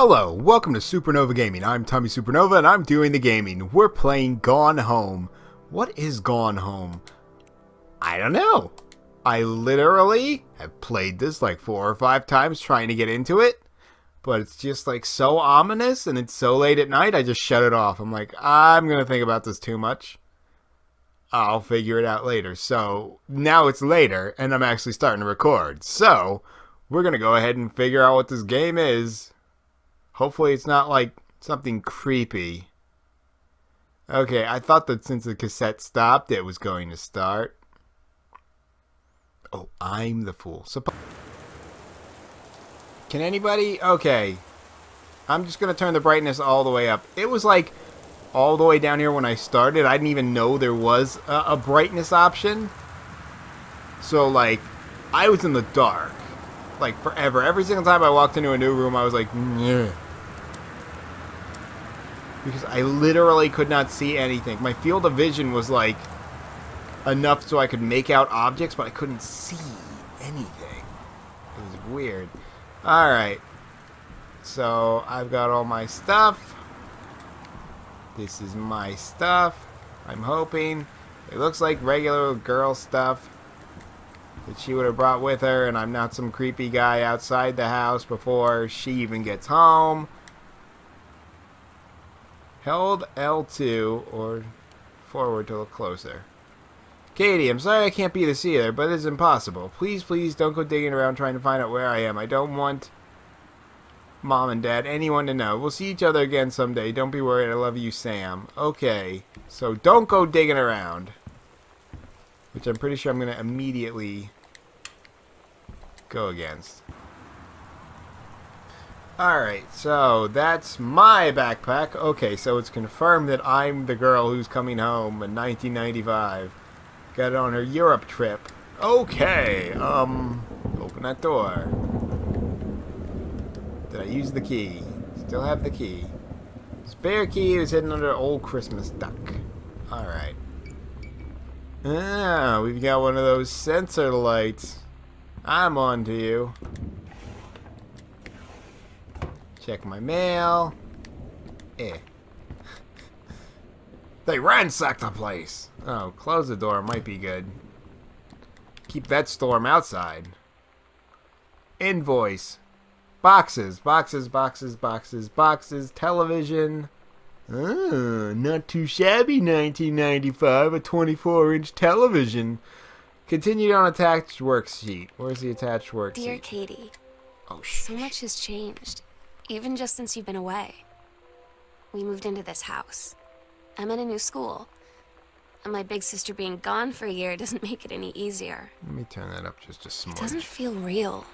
Hello, welcome to SuperNova Gaming. I'm Tommy SuperNova and I'm doing the gaming. We're playing Gone Home. What is Gone Home? I don't know. I literally have played this like 4 or 5 times trying to get into it, but it's just like so ominous and it's so late at night I just shut it off. I'm like, I'm gonna think about this too much. I'll figure it out later. So now it's later and I'm actually starting to record. So we're gonna go ahead and figure out what this game is. Hopefully it's not like something creepy. Okay, I thought that since the cassette stopped, it was going to start. Oh, I'm the fool. Can anybody? Okay. I'm just going to turn the brightness all the way up. It was like all the way down here when I started. I didn't even know there was a brightness option. So, like, I was in the dark. Like, forever. Every single time I walked into a new room, I was like, "Nyeh." Because I literally could not see anything. My field of vision was like enough so I could make out objects, but I couldn't see anything. It was weird. Alright. So I've got all my stuff. This is my stuff. I'm hoping. It looks like regular girl stuff that she would have brought with her, and I'm not some creepy guy outside the house before she even gets home. Held L2 or forward to look closer. Katie, I'm sorry I can't be this either, but it's impossible. Please, please don't go digging around trying to find out where I am. I don't want Mom and Dad, anyone to know. We'll see each other again someday. Don't be worried. I love you, Sam. Okay, so don't go digging around. Which I'm pretty sure I'm going to immediately go against. Alright, so that's my backpack. Okay, so it's confirmed that I'm the girl who's coming home in 1995. Got it on her Europe trip. Okay, open that door. Did I use the key? Still have the key. Spare key is hidden under old Christmas duck. Alright. Ah, we've got one of those sensor lights. I'm on to you. Check my mail. They ransacked the place. Oh, close the door. Might be good. Keep that storm outside. Invoice. Boxes. Boxes, boxes, boxes, boxes. Television. Not too shabby, 1995. A 24-inch television. Continued on attached worksheet. Where's the attached worksheet? Dear Katie. Oh, so much has changed. Even just since you've been away. We moved into this house. I'm in a new school. And my big sister being gone for a year doesn't make it any easier. Let me turn that up just a smidge. It doesn't feel real.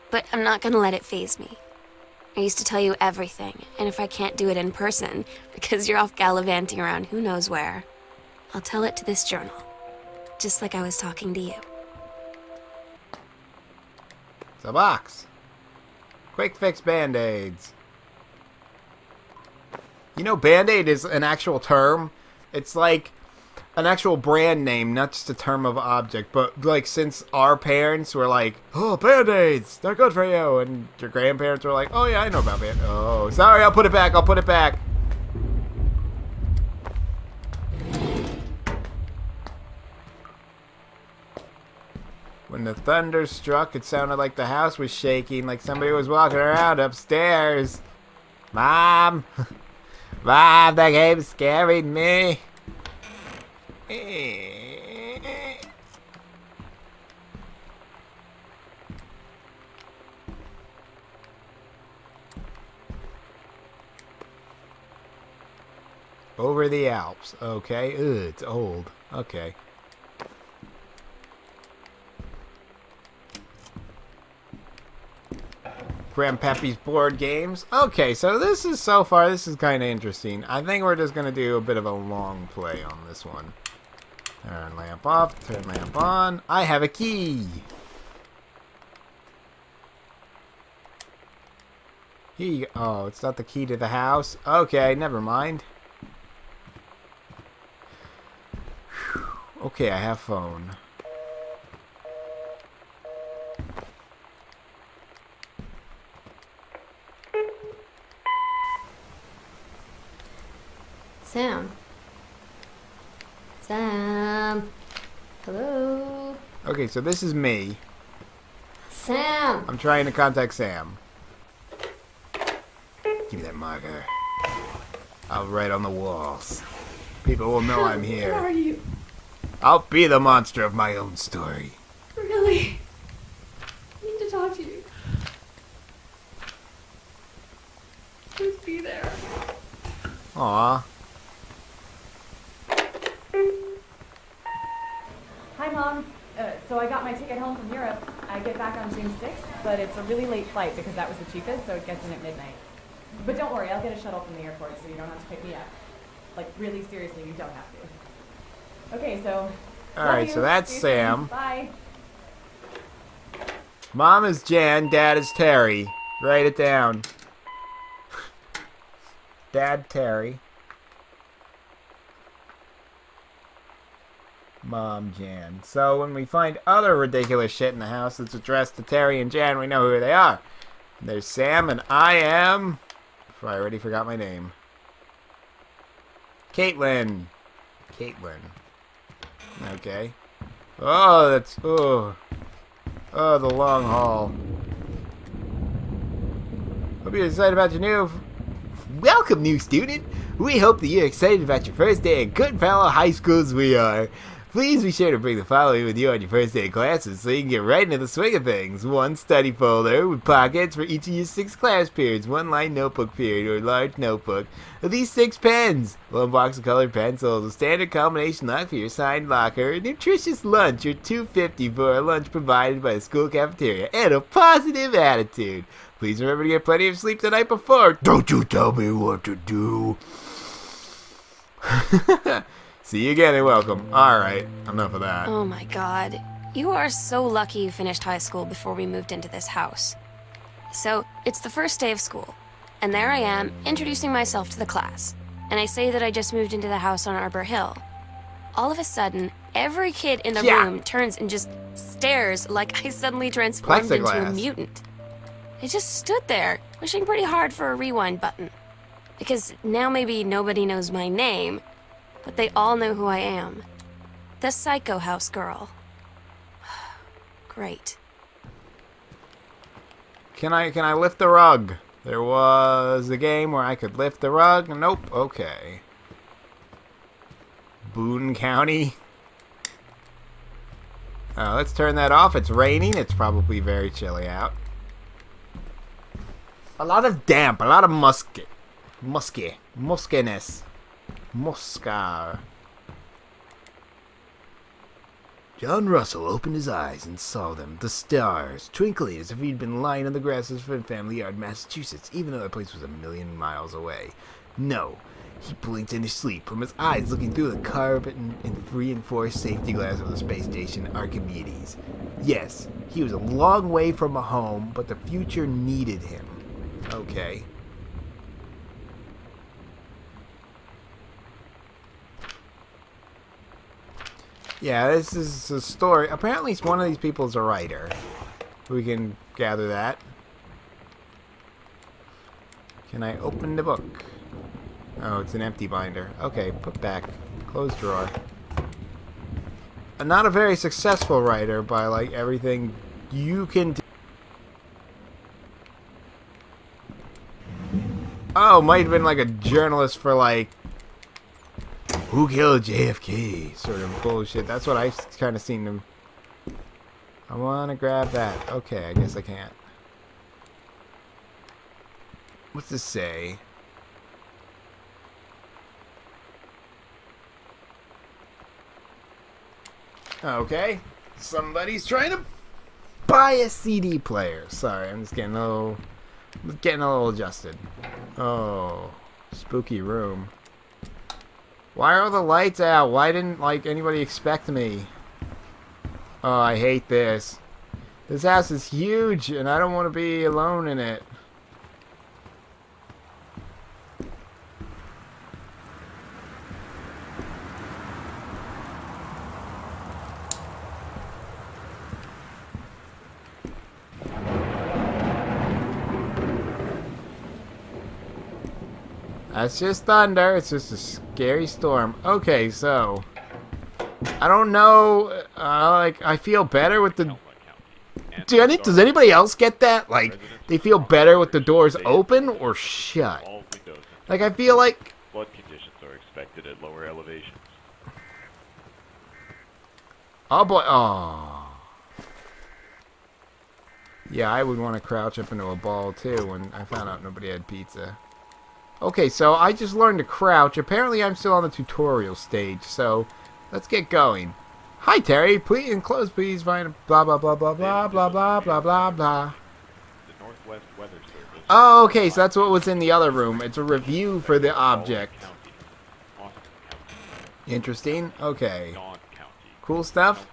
But I'm not gonna let it faze me. I used to tell you everything, and if I can't do it in person, because you're off gallivanting around who knows where, I'll tell it to this journal. Just like I was talking to you. It's a box. Quick fix Band-Aids. You know, Band-Aid is an actual term. It's like an actual brand name, not just a term of object. But like since our parents were like, oh, Band-Aids, they're good for you. And your grandparents were like, oh yeah, I know about Band-Aids. Oh, sorry, I'll put it back. I'll put it back. When the thunder struck, it sounded like the house was shaking, like somebody was walking around upstairs. Mom! Mom, that game's scaring me. Over the Alps. Okay. Ugh, it's old. Okay. Grandpappy's board games. Okay, so this is so far, this is kind of interesting. I think we're just going to do a bit of a long play on this one. Turn lamp off, turn lamp on. I have a key. Here you go. Oh, it's not the key to the house? Okay, never mind. Whew. Okay, I have phone. Sam. Hello? Okay, so this is me. Sam! I'm trying to contact Sam. Give me that marker. I'll write on the walls. People will know I'm here. Where are you? I'll be the monster of my own story. Really? I need to talk to you. Please be there. Aw. Hi, Mom. So I got my ticket home from Europe. I get back on June 6th, but it's a really late flight because that was the cheapest, so it gets in at midnight. But don't worry, I'll get a shuttle from the airport so you don't have to pick me up. Like, really seriously, you don't have to. Okay, so... Alright, so that's Sam. Bye. Mom is Jan, Dad is Terry. Write it down. Dad, Terry. Mom, Jan. So when we find other ridiculous shit in the house that's addressed to Terry and Jan, we know who they are. There's Sam and I am... I already forgot my name. Caitlin. Caitlin. Okay. Oh, that's... Oh, the long haul. Hope you're excited about your new... Welcome, new student. We hope that you're excited about your first day at Goodfellow High School as we are. Please be sure to bring the following with you on your first day of classes so you can get right into the swing of things. 1 study folder with pockets for each of your 6 class periods, 1 line notebook period or large notebook. At least 6 pens, 1 box of colored pencils, a standard combination lock for your assigned locker, a nutritious lunch or $2.50 for a lunch provided by the school cafeteria, and a positive attitude. Please remember to get plenty of sleep the night before. Don't you tell me what to do. See you again and welcome. Alright, enough of that. Oh my god. You are so lucky you finished high school before we moved into this house. So, it's the first day of school, and there I am, introducing myself to the class. And I say that I just moved into the house on Arbor Hill. All of a sudden, every kid in the room turns and just stares like I suddenly transformed into a mutant. I just stood there, wishing pretty hard for a rewind button. Because now maybe nobody knows my name, but they all know who I am. The Psycho House girl. Great. Can I lift the rug? There was a game where I could lift the rug. Nope. Okay. Boone County. Let's turn that off. It's raining. It's probably very chilly out. A lot of damp. A lot of muskiness. Muscar. John Russell opened his eyes and saw them, the stars, twinkling as if he'd been lying on the grass of his family yard, Massachusetts, even though that place was 1,000,000 miles away. No, he blinked in his sleep, from his eyes looking through the carpet and reinforced safety glass of the space station Archimedes. Yes, he was a long way from a home, but the future needed him. Okay. Yeah, this is a story. Apparently, one of these people is a writer. We can gather that. Can I open the book? Oh, it's an empty binder. Okay, put back. Close drawer. I'm not a very successful writer by, like, everything you can do. Oh, might have been like a journalist for, like, who killed JFK? Sort of bullshit. That's what I've kind of seen them. I want to grab that. Okay, I guess I can't. What's this say? Okay. Somebody's trying to buy a CD player. Sorry, I'm just getting a little adjusted. Oh, spooky room. Why are the lights out? Why didn't, like, anybody expect me? Oh, I hate this. This house is huge, and I don't want to be alone in it. That's just thunder. It's just a scary storm. Okay, so I don't know. Like, I feel better with the... Does anybody else get that? Like, they feel better with the doors open or shut? Like, I feel like... Flood conditions are expected at lower elevations. Oh, boy. Oh. Yeah, I would want to crouch up into a ball, too, when I found out nobody had pizza. Okay, so I just learned to crouch. Apparently, I'm still on the tutorial stage, so let's get going. Hi, Terry. Please enclose, please find blah blah blah blah blah blah blah blah blah blah. The Northwest Weather Service. Oh, okay, so that's what was in the other room. It's a review for the object. Interesting. Okay. Cool stuff.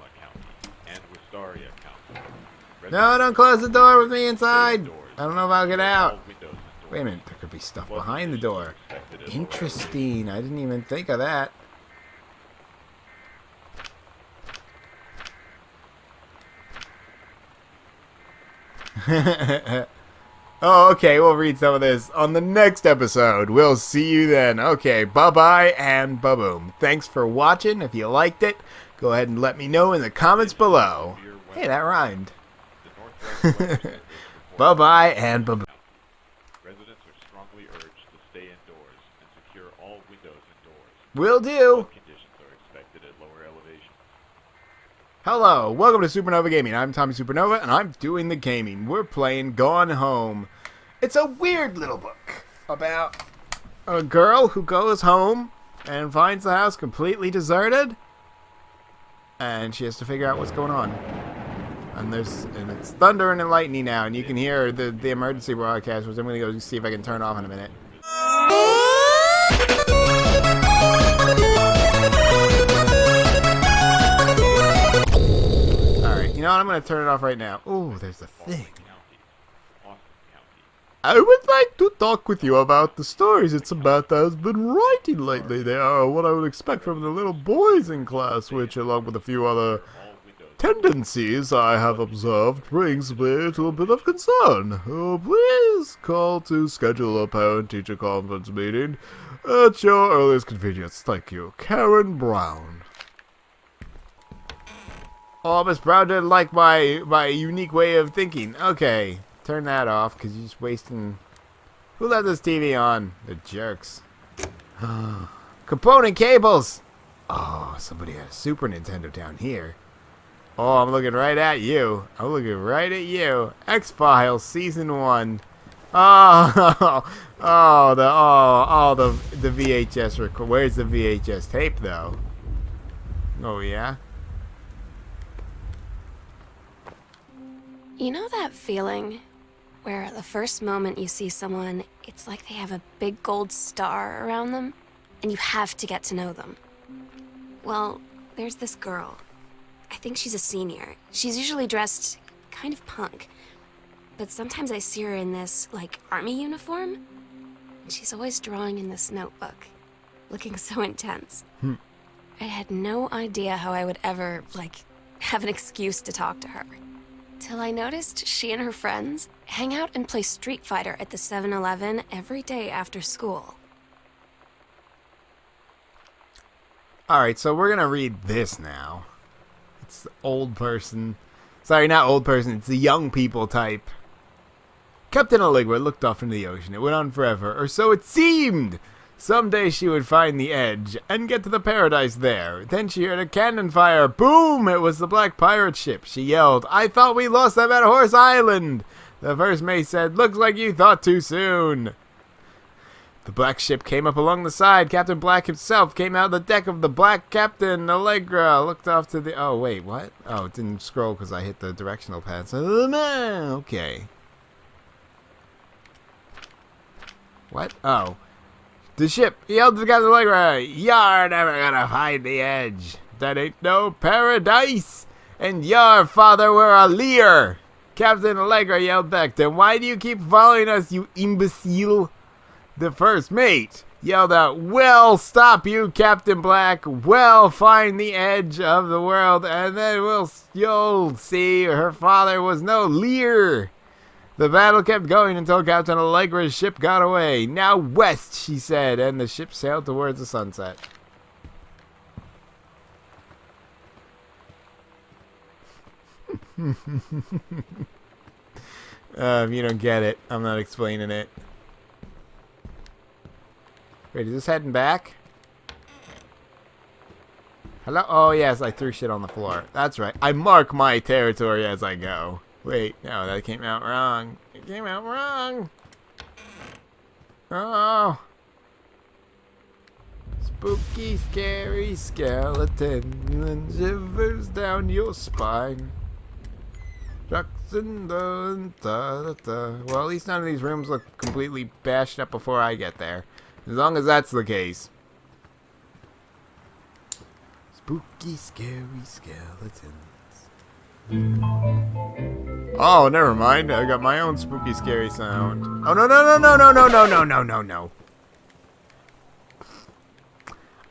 No, don't close the door with me inside. I don't know if I'll get out. Wait a minute, there could be stuff behind the door. Interesting. I didn't even think of that. Oh, okay, we'll read some of this on the next episode. We'll see you then. Okay, bye-bye and ba-boom. Thanks for watching. If you liked it, go ahead and let me know in the comments below. Hey, that rhymed. Bye-bye and ba-boom. Residents are strongly urged to stay indoors and secure all windows and doors. Will do. Flood conditions are expected at lower elevations. Hello, welcome to SuperNova Gaming. I'm Tommy SuperNova, and I'm doing the gaming. We're playing Gone Home. It's a weird little book about a girl who goes home and finds the house completely deserted, and she has to figure out what's going on. And it's thundering and lightning now, and you can hear the emergency broadcast, which I'm going to go see if I can turn off in a minute. You know what? I'm going to turn it off right now. Oh, there's a thing. I would like to talk with you about the stories it's about that has been writing lately. They are what I would expect from the little boys in class, which, along with a few other tendencies I have observed, brings me to a bit of concern. Oh, please call to schedule a parent-teacher conference meeting at your earliest convenience. Thank you. Karen Brown. Oh, Miss Brown didn't like my unique way of thinking. Okay, turn that off, because you're just wasting... Who left this TV on? The jerks. Component cables! Oh, somebody had a Super Nintendo down here. Oh, I'm looking right at you. I'm looking right at you. X-Files Season 1. Oh, the VHS record. Where's the VHS tape, though? Oh, yeah? You know that feeling where the first moment you see someone, it's like they have a big gold star around them, and you have to get to know them? Well, there's this girl. I think she's a senior. She's usually dressed kind of punk, but sometimes I see her in this, like, army uniform, and she's always drawing in this notebook, looking so intense. I had no idea how I would ever, like, have an excuse to talk to her. Till I noticed she and her friends hang out and play Street Fighter at the 7-Eleven every day after school. Alright, so we're gonna read this now. It's the old person. Sorry, not old person, it's the young people type. Captain Allegra looked off into the ocean. It went on forever, or so it seemed! Someday she would find the edge, and get to the paradise there. Then she heard a cannon fire. Boom! It was the Black Pirate ship. She yelled, "I thought we lost them at Horse Island!" The first mate said, "Looks like you thought too soon." The black ship came up along the side. Captain Black himself came out the deck of the Black Captain. Allegra looked off to the... Oh, wait, what? Oh, it didn't scroll because I hit the directional pad. So, okay. What? Oh. The ship yelled to Captain Allegra, "You're never gonna find the edge. That ain't no paradise. And your father were a leer." Captain Allegra yelled back, "Then why do you keep following us, you imbecile?" The first mate yelled out, "We'll stop you, Captain Black. We'll find the edge of the world, and then you'll see her father was no leer." The battle kept going until Captain Allegra's ship got away. "Now west," she said, and the ship sailed towards the sunset. If you don't get it, I'm not explaining it. Wait, is this heading back? Hello? Oh, yes, I threw shit on the floor. That's right. I mark my territory as I go. Wait, no, that came out wrong. It came out wrong. Oh. Spooky, scary skeleton and shivers down your spine. Trucks and well, at least none of these rooms look completely bashed up before I get there. As long as that's the case. Spooky, scary skeletons. Oh, never mind. I got my own spooky, scary sound. Oh, no, no, no, no, no, no, no, no, no, no, no.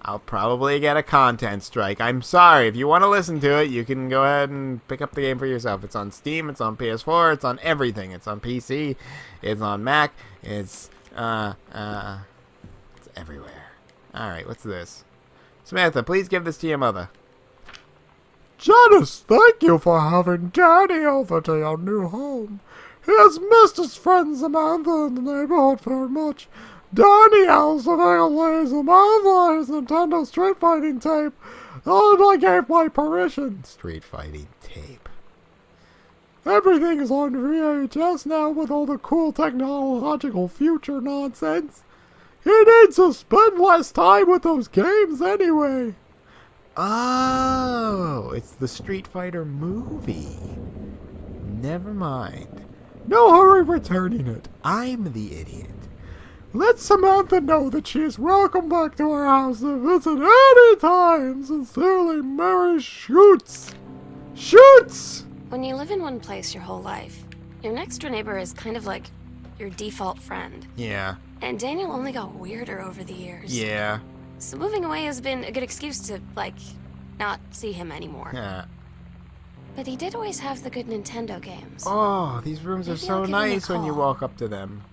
I'll probably get a content strike. I'm sorry. If you want to listen to it, you can go ahead and pick up the game for yourself. It's on Steam. It's on PS4. It's on everything. It's on PC. It's on Mac. It's everywhere. Alright, what's this? Samantha, please give this to your mother. Janice, thank you for having Danny over to your new home. He has missed his friend Samantha in the neighborhood very much. Danny also lays Samantha his Nintendo Street Fighting tape, and I gave my permission. Street Fighting tape. Everything is on VHS now with all the cool technological future nonsense. He needs to spend less time with those games anyway. Oh, it's the Street Fighter movie. Never mind. No hurry returning it. I'm the idiot. Let Samantha know that she is welcome back to our house to visit any time. Sincerely, Mary Shoots. Shoots! When you live in one place your whole life, your next door neighbor is kind of like your default friend. Yeah. And Daniel only got weirder over the years. Yeah. So moving away has been a good excuse to, like, not see him anymore. Yeah. But he did always have the good Nintendo games. Oh, these rooms are Maybe so I'll give him a nice when you call. walk up to them.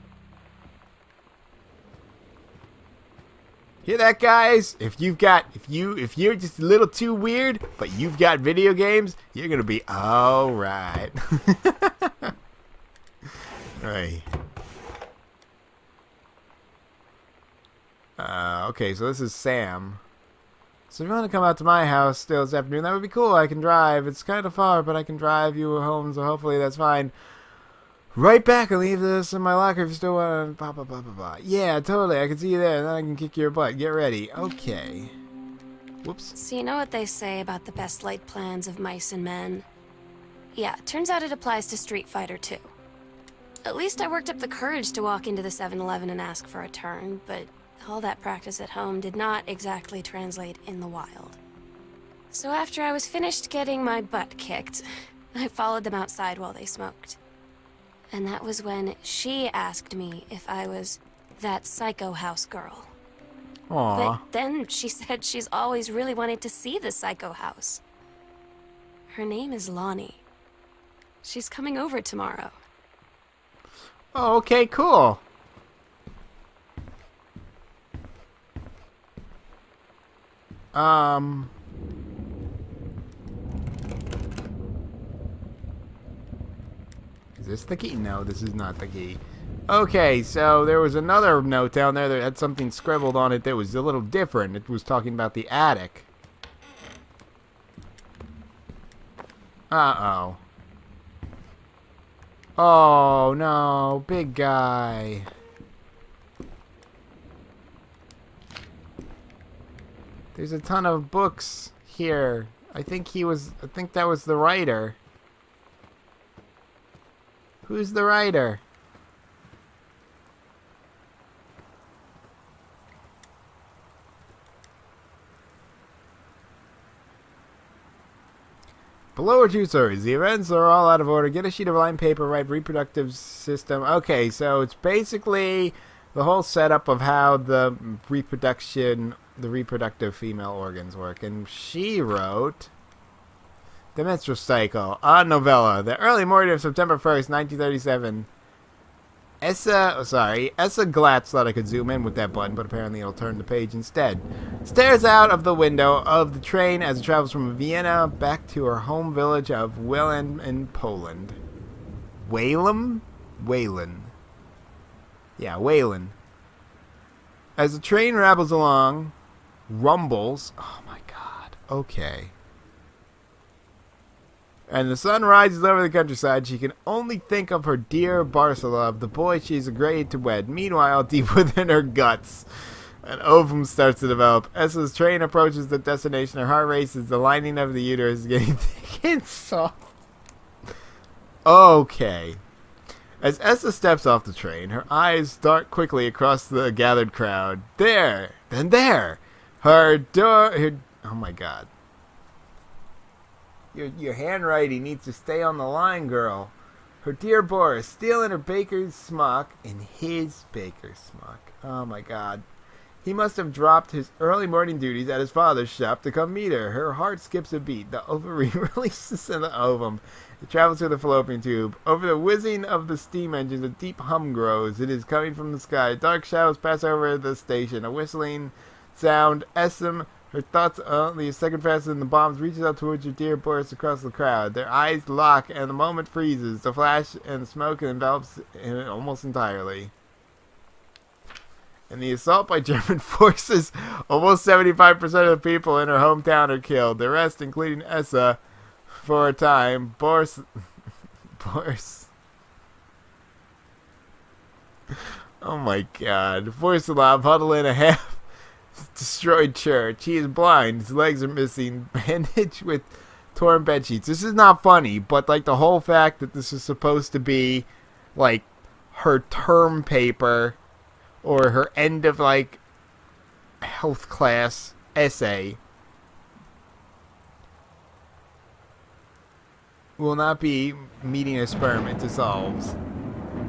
Hear that, guys? If you're just a little too weird, but you've got video games, you're gonna be all right. Right. Okay, so this is Sam. So if you want to come out to my house still this afternoon, that would be cool. I can drive. It's kind of far, but I can drive you home, so hopefully that's fine. Right back and leave this in my locker if you still want to blah, blah, blah, blah, blah. Yeah, totally. I can see you there, and then I can kick your butt. Get ready. Okay. Whoops. So you know what they say about the best laid plans of mice and men? Yeah, turns out it applies to Street Fighter too. At least I worked up the courage to walk into the 7-Eleven and ask for a turn, but all that practice at home did not exactly translate in the wild. So after I was finished getting my butt kicked, I followed them outside while they smoked. And that was when she asked me if I was that psycho house girl. Aww. But then she said she's always really wanted to see the psycho house. Her name is Lonnie. She's coming over tomorrow. Oh, okay, cool. Is this the key? No, this is not the key. Okay, so there was another note down there that had something scribbled on it that was a little different. It was talking about the attic. Uh-oh. Oh, no. Big guy. There's a ton of books here. I think that was the writer. Who's the writer? Below are two stories. The events are all out of order. Get a sheet of lined paper, write reproductive system. Okay, so it's basically the whole setup of how the reproductive female organs work. And she wrote The Menstrual Cycle, a novella, the early morning of September 1st, 1937. Essa Glatz thought I could zoom in with that button, but apparently it'll turn the page instead. Stares out of the window of the train as it travels from Vienna back to her home village of Welen in Poland. Whalen? Yeah, Whalen. As the train rumbles along, oh my god, okay. And the sun rises over the countryside, she can only think of her dear Barcelov, the boy she's agreed to wed. Meanwhile, deep within her guts, an ovum starts to develop. As the train approaches the destination, her heart races, the lining of the uterus is getting thick and soft. Okay. As Essa steps off the train, her eyes dart quickly across the gathered crowd. There! Oh my god. Your handwriting needs to stay on the line, girl. Her dear Boris, still in her baker's smock, in his baker's smock. Oh my god. He must have dropped his early morning duties at his father's shop to come meet her. Her heart skips a beat. The ovary releases in the ovum. It travels through the fallopian tube. Over the whizzing of the steam engines, a deep hum grows. It is coming from the sky. Dark shadows pass over the station. A whistling sound. Essim, her thoughts only a second faster than the bombs, reaches out towards your dear Boris across the crowd. Their eyes lock, and the moment freezes. The flash and the smoke envelops him almost entirely. In the assault by German forces, almost 75% of the people in her hometown are killed. The rest, including Essa, for a time, Boris. Oh my god. Borsalov huddle in a half destroyed church. He is blind. His legs are missing. Bandaged with torn bed sheets. This is not funny, but like the whole fact that this is supposed to be like her term paper or her end of like health class essay will not be meeting a sperm. It dissolves.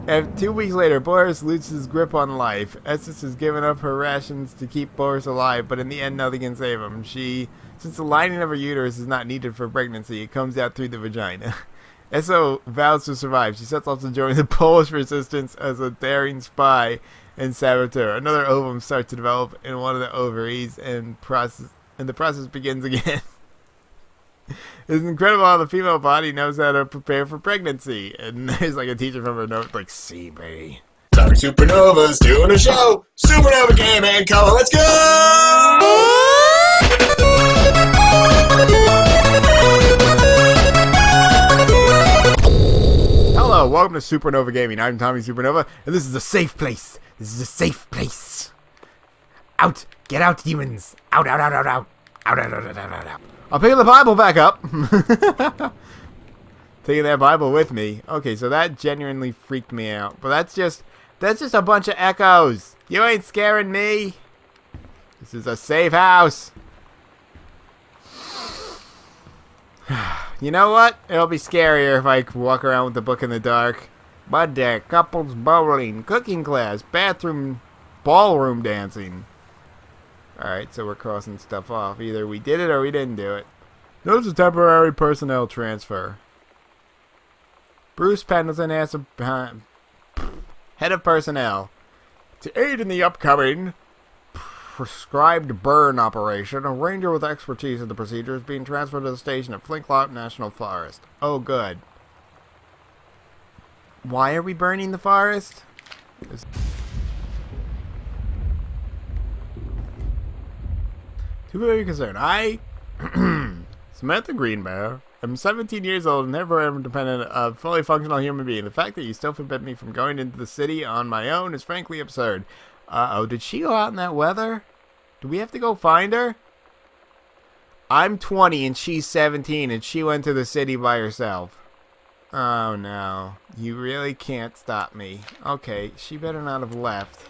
2 weeks later, Boris loses his grip on life. Estes has given up her rations to keep Boris alive, but in the end, nothing can save him. Since the lining of her uterus is not needed for pregnancy, it comes out through the vagina. Esso vows to survive. She sets off to join the Polish resistance as a daring spy and saboteur. Another ovum starts to develop in one of the ovaries, and the process begins again. It's incredible how the female body knows how to prepare for pregnancy. And there's like a teacher from her note, like, see me. Tommy Supernova's doing a show. Supernova game and color. Let's go! Hello, welcome to Supernova Gaming. I'm Tommy Supernova, and this is a safe place. This is a safe place. Out! Get out, demons! Out, out, out, out, out. Out, out, out, out, out, out. I'll pick the Bible back up. Taking that Bible with me. Okay, so that genuinely freaked me out. But that's just a bunch of echoes. You ain't scaring me. This is a safe house. You know what? It'll be scarier if I walk around with the book in the dark. Bud deck, couples bowling, cooking class, bathroom, ballroom dancing. Alright, so we're crossing stuff off. Either we did it or we didn't do it. Notice a temporary personnel transfer. Bruce Pendleton asks head of personnel. To aid in the upcoming prescribed burn operation, a ranger with expertise in the procedure is being transferred to the station at Flintlock National Forest. Oh, good. Why are we burning the forest? Too very concerned. I, Samantha Greenbear, am 17 years old and never am independent of fully functional human being. The fact that you still forbid me from going into the city on my own is frankly absurd. Uh-oh, did she go out in that weather? Do we have to go find her? I'm 20 and she's 17 and she went to the city by herself. Oh no, you really can't stop me. Okay, she better not have left.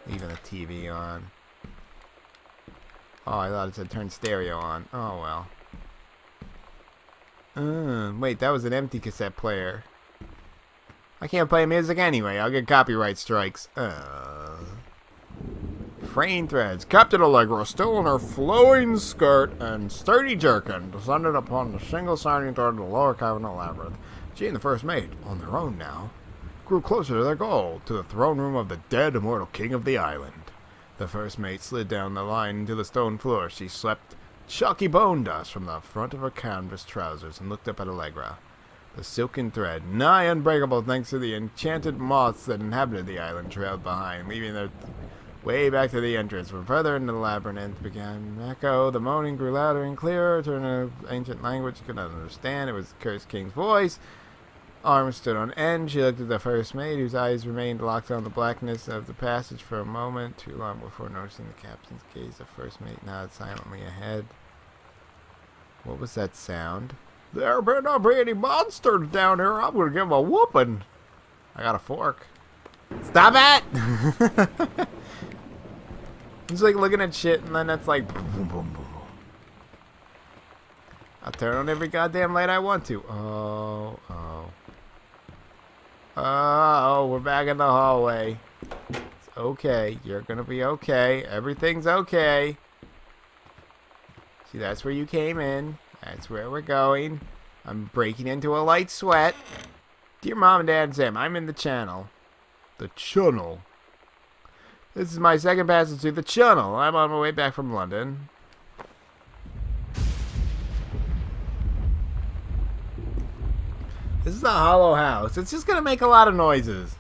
Leaving the TV on. Oh, I thought it said turn stereo on. Oh well. Wait, that was an empty cassette player. I can't play music anyway. I'll get copyright strikes. Fraying threads. Captain Allegra, still in her flowing skirt and sturdy jerkin, descended upon the single signing door of the lower cabinet labyrinth. She and the first mate, on their own now. grew closer to their goal, to the throne room of the dead immortal king of the island. The first mate slid down the line into the stone floor. She swept chalky bone dust from the front of her canvas trousers and looked up at Allegra. The silken thread, nigh unbreakable thanks to the enchanted moths that inhabited the island, trailed behind, leaving their way back to the entrance. Where further into the labyrinth began an echo. The moaning grew louder and clearer, turning an ancient language she could not understand. It was the cursed king's voice. Arms stood on end. She looked at the first mate, whose eyes remained locked on the blackness of the passage for a moment, too long before noticing the captain's gaze. The first mate nodded silently ahead. What was that sound? There better not be any monsters down here. I'm gonna give them a whooping. I got a fork. Stop it! It's like looking at shit, and then it's like boom, boom, boom, boom. I'll turn on every goddamn light I want to. Oh, we're back in the hallway. It's okay. You're gonna be okay. Everything's okay. See, that's where you came in. That's where we're going. I'm breaking into a light sweat. Dear Mom and Dad and Sam, I'm in the channel. The channel? This is my second passage through the channel. I'm on my way back from London. This is a hollow house. It's just going to make a lot of noises.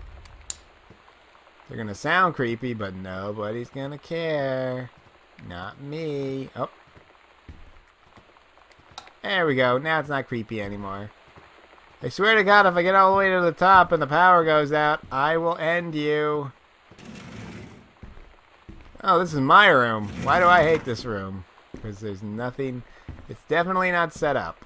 They're going to sound creepy, but nobody's going to care. Not me. Oh. There we go. Now it's not creepy anymore. I swear to God, if I get all the way to the top and the power goes out, I will end you. Oh, this is my room. Why do I hate this room? Because there's nothing... It's definitely not set up.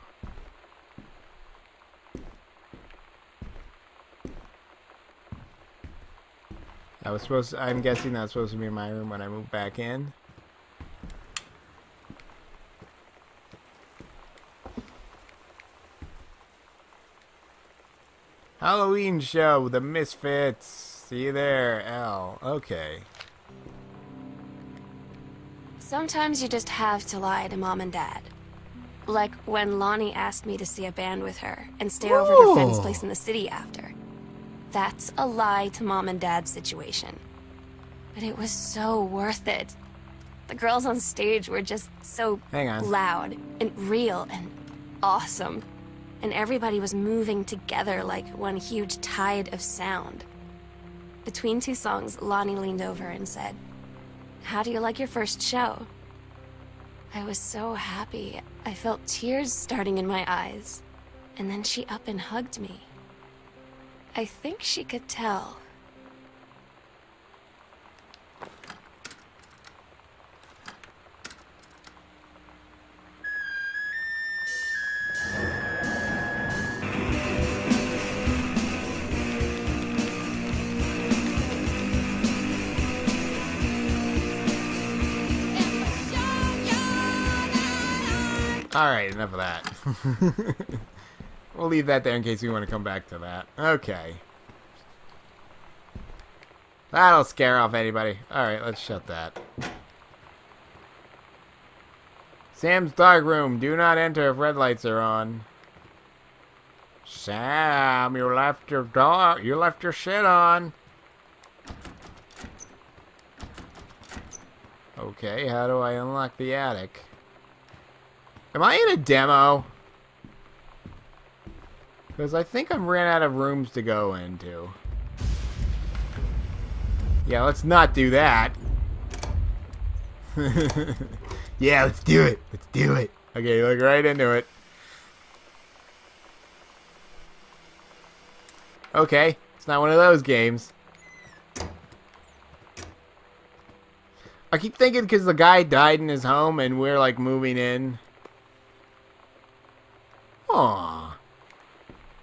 I'm guessing that's supposed to be my room when I move back in. Halloween show, The Misfits. See you there, L. Okay. Sometimes you just have to lie to Mom and Dad. Like when Lonnie asked me to see a band with her and stay over at her friend's place in the city after. That's a lie to Mom and Dad's situation. But it was so worth it. The girls on stage were just so loud and real and awesome. And everybody was moving together like one huge tide of sound. Between two songs, Lonnie leaned over and said, "How do you like your first show?" I was so happy. I felt tears starting in my eyes. And then she up and hugged me. I think she could tell. Alright, enough of that. We'll leave that there in case we want to come back to that. Okay. That'll scare off anybody. Alright, let's shut that. Sam's dark room. Do not enter if red lights are on. Sam, you left your shit on. Okay, how do I unlock the attic? Am I in a demo? Because I think I'm ran out of rooms to go into. Yeah, let's not do that. Yeah, let's do it. Let's do it. Okay, look right into it. Okay, it's not one of those games. I keep thinking because the guy died in his home and we're like moving in. Aww.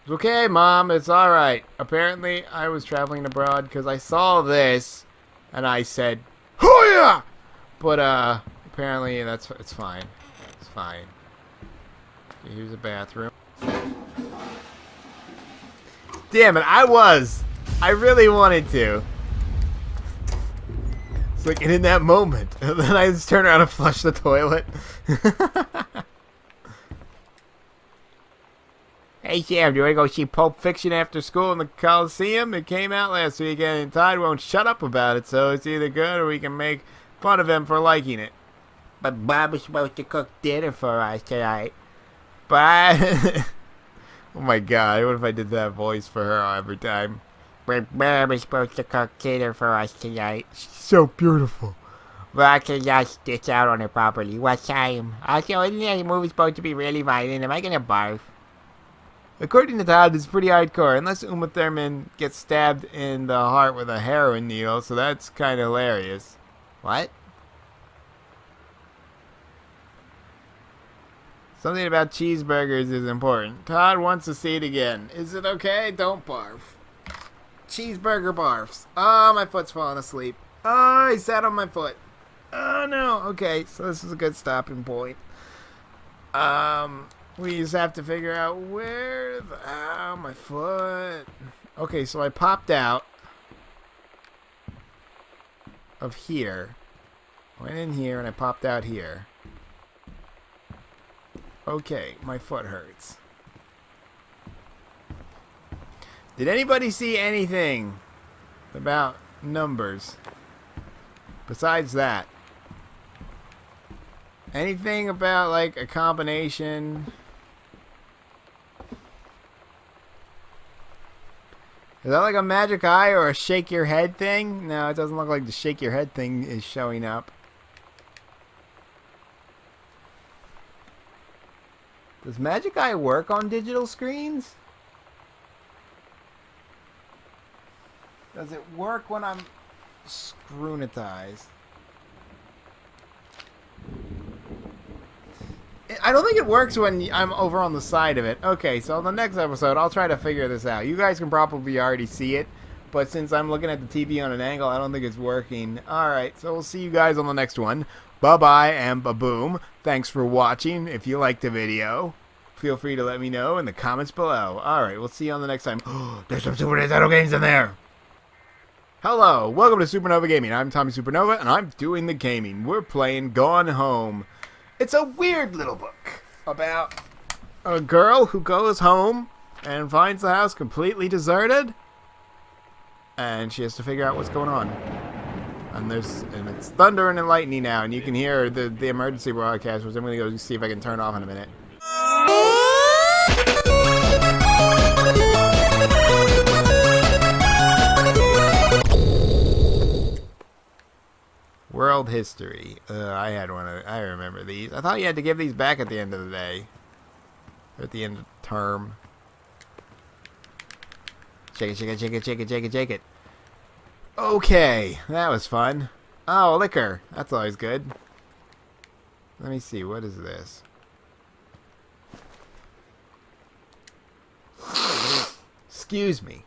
It's okay, Mom. It's alright. Apparently, I was traveling abroad because I saw this and I said, "Oh yeah!" But, apparently it's fine. It's fine. Okay, here's a bathroom. Damn it, I really wanted to. It's like, and in that moment, and then I just turn around and flush the toilet. Hey Sam, do you want to go see Pulp Fiction after school in the Coliseum? It came out last weekend and Todd won't shut up about it, so it's either good or we can make fun of him for liking it. But Bob was supposed to cook dinner for us tonight. But oh my god, what if I did that voice for her every time? But Bob is supposed to cook dinner for us tonight. She's so beautiful. But I cannot stitch out on it properly. What time? Also, isn't the movie supposed to be really violent? Am I gonna barf? According to Todd, it's pretty hardcore, unless Uma Thurman gets stabbed in the heart with a heroin needle, so that's kind of hilarious. What? Something about cheeseburgers is important. Todd wants to see it again. Is it okay? Don't barf. Cheeseburger barfs. Oh, my foot's falling asleep. Oh, I sat on my foot. Oh, no. Okay, so this is a good stopping point. We just have to figure out where the... Ow, my foot. Okay, so I popped out of here. Went in here and I popped out here. Okay, my foot hurts. Did anybody see anything about numbers besides that? Anything about, like, a combination? Is that like a magic eye or a shake your head thing? No, it doesn't look like the shake your head thing is showing up. Does magic eye work on digital screens? Does it work when I'm scrunitized? I don't think it works when I'm over on the side of it. Okay, so in the next episode, I'll try to figure this out. You guys can probably already see it, but since I'm looking at the TV on an angle, I don't think it's working. Alright, so we'll see you guys on the next one. Bye-bye and ba-boom. Thanks for watching. If you liked the video, feel free to let me know in the comments below. Alright, we'll see you on the next time. There's some Super Nintendo games in there! Hello, welcome to SuperNova Gaming. I'm Tommy SuperNova, and I'm doing the gaming. We're playing Gone Home. It's a weird little book about a girl who goes home and finds the house completely deserted, and she has to figure out what's going on. And it's thundering and lightning now, and you can hear the emergency broadcast, which I'm going to go see if I can turn off in a minute. World history. I had one of... I remember these. I thought you had to give these back at the end of the day. Or at the end of the term. Shake it, shake it, shake it, shake it, shake it, shake it. Okay, that was fun. Oh, liquor. That's always good. Let me see. What is this? Excuse me.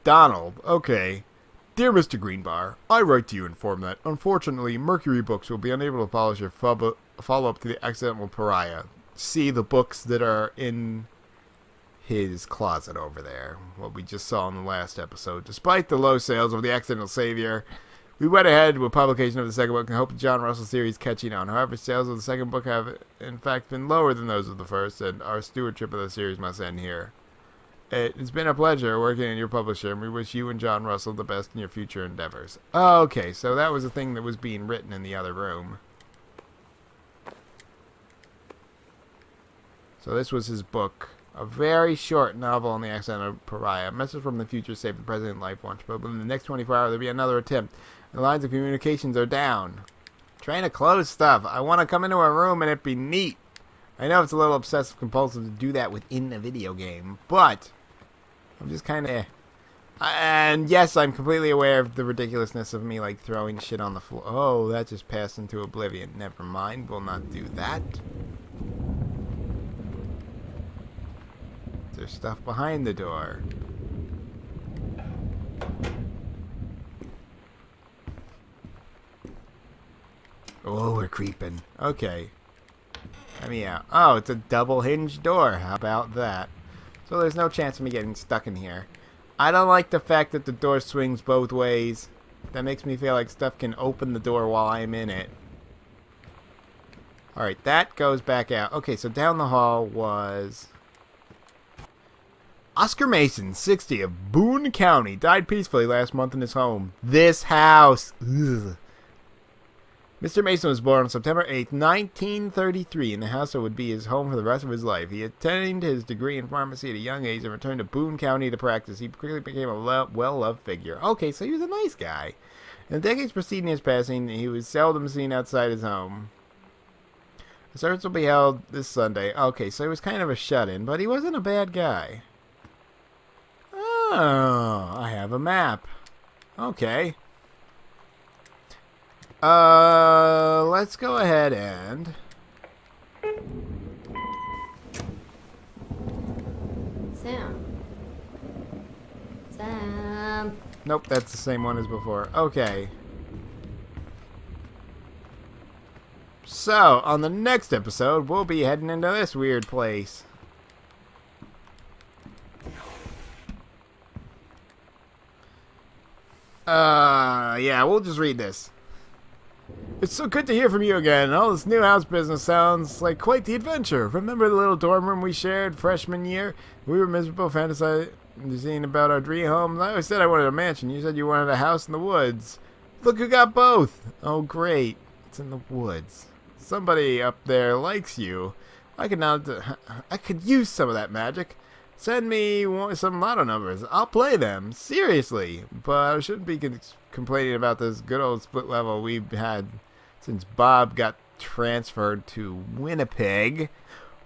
Donald. Okay. Dear Mr. Greenbar, I write to you inform that, unfortunately, Mercury Books will be unable to polish your follow-up to The Accidental Pariah. See the books that are in his closet over there, what we just saw in the last episode. Despite the low sales of The Accidental Savior, we went ahead with publication of the second book and hope the John Russell series catching on. However, sales of the second book have, in fact, been lower than those of the first, and our stewardship of the series must end here. It's been a pleasure working in your publisher, and we wish you and John Russell the best in your future endeavors. Oh, okay, so that was a thing that was being written in the other room. So this was his book. A very short novel on the Accidental Pariah. A message from the future saved the president life once, but within the next 24 hours there'll be another attempt. The lines of communications are down. Trying to close stuff. I want to come into a room and it be neat. I know it's a little obsessive compulsive to do that within a video game, but I'm just kind of And yes, I'm completely aware of the ridiculousness of me like throwing shit on the floor. Oh, that just passed into oblivion. Never mind, we'll not do that. There's stuff behind the door. Oh, we're creeping. Okay. Let me out. Oh, it's a double hinged door. How about that? So there's no chance of me getting stuck in here. I don't like the fact that the door swings both ways. That makes me feel like stuff can open the door while I'm in it. Alright, that goes back out. Okay, so down the hall was Oscar Mason, 60, of Boone County, died peacefully last month in his home. This house. Ugh. Mr. Mason was born on September 8th, 1933, in the house that would be his home for the rest of his life. He attained his degree in pharmacy at a young age and returned to Boone County to practice. He quickly became a well-loved figure. Okay, so he was a nice guy. In the decades preceding his passing, he was seldom seen outside his home. The service will be held this Sunday. Okay, so he was kind of a shut-in, but he wasn't a bad guy. Oh, I have a map. Okay. Let's go ahead and Sam. Nope, that's the same one as before. Okay. So, on the next episode, we'll be heading into this weird place. Yeah, we'll just read this. It's so good to hear from you again. All this new house business sounds like quite the adventure. Remember the little dorm room we shared freshman year? We were miserable, fantasizing about our dream home. I always said I wanted a mansion. You said you wanted a house in the woods. Look who got both. Oh, great. It's in the woods. Somebody up there likes you. I could use some of that magic. Send me some lotto numbers. I'll play them. Seriously. But I shouldn't be complaining about this good old split level we've had since Bob got transferred to Winnipeg.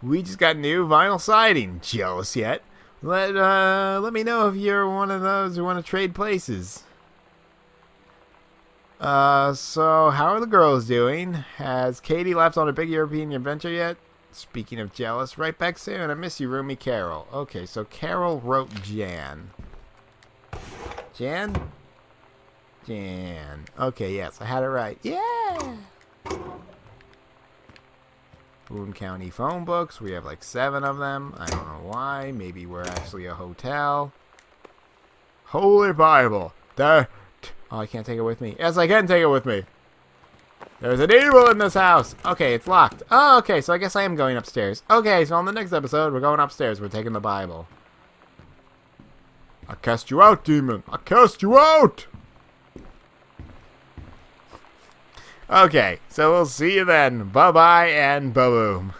We just got new vinyl siding. Jealous yet? Let me know if you're one of those who want to trade places. So how are the girls doing? Has Katie left on a big European adventure yet? Speaking of jealous, right back soon. I miss you, roomie Carol. Okay, so Carol wrote Jan. Jan? Jan. Okay, yes, I had it right. Yeah! Boone County phone books. We have like 7 of them. I don't know why. Maybe we're actually a hotel. Holy Bible. There. Oh, I can't take it with me. Yes, I can take it with me. There's an evil in this house. Okay, it's locked. Oh, okay, so I guess I am going upstairs. Okay, so on the next episode, we're going upstairs. We're taking the Bible. I cast you out, demon. I cast you out. Okay, so we'll see you then. Bye-bye and ba-boom.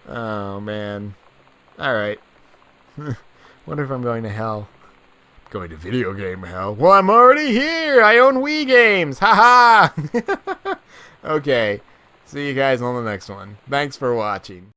Oh, man. Alright. Wonder if I'm going to hell. Going to video game hell. Well, I'm already here. I own Wii games. Ha ha. Okay. See you guys on the next one. Thanks for watching.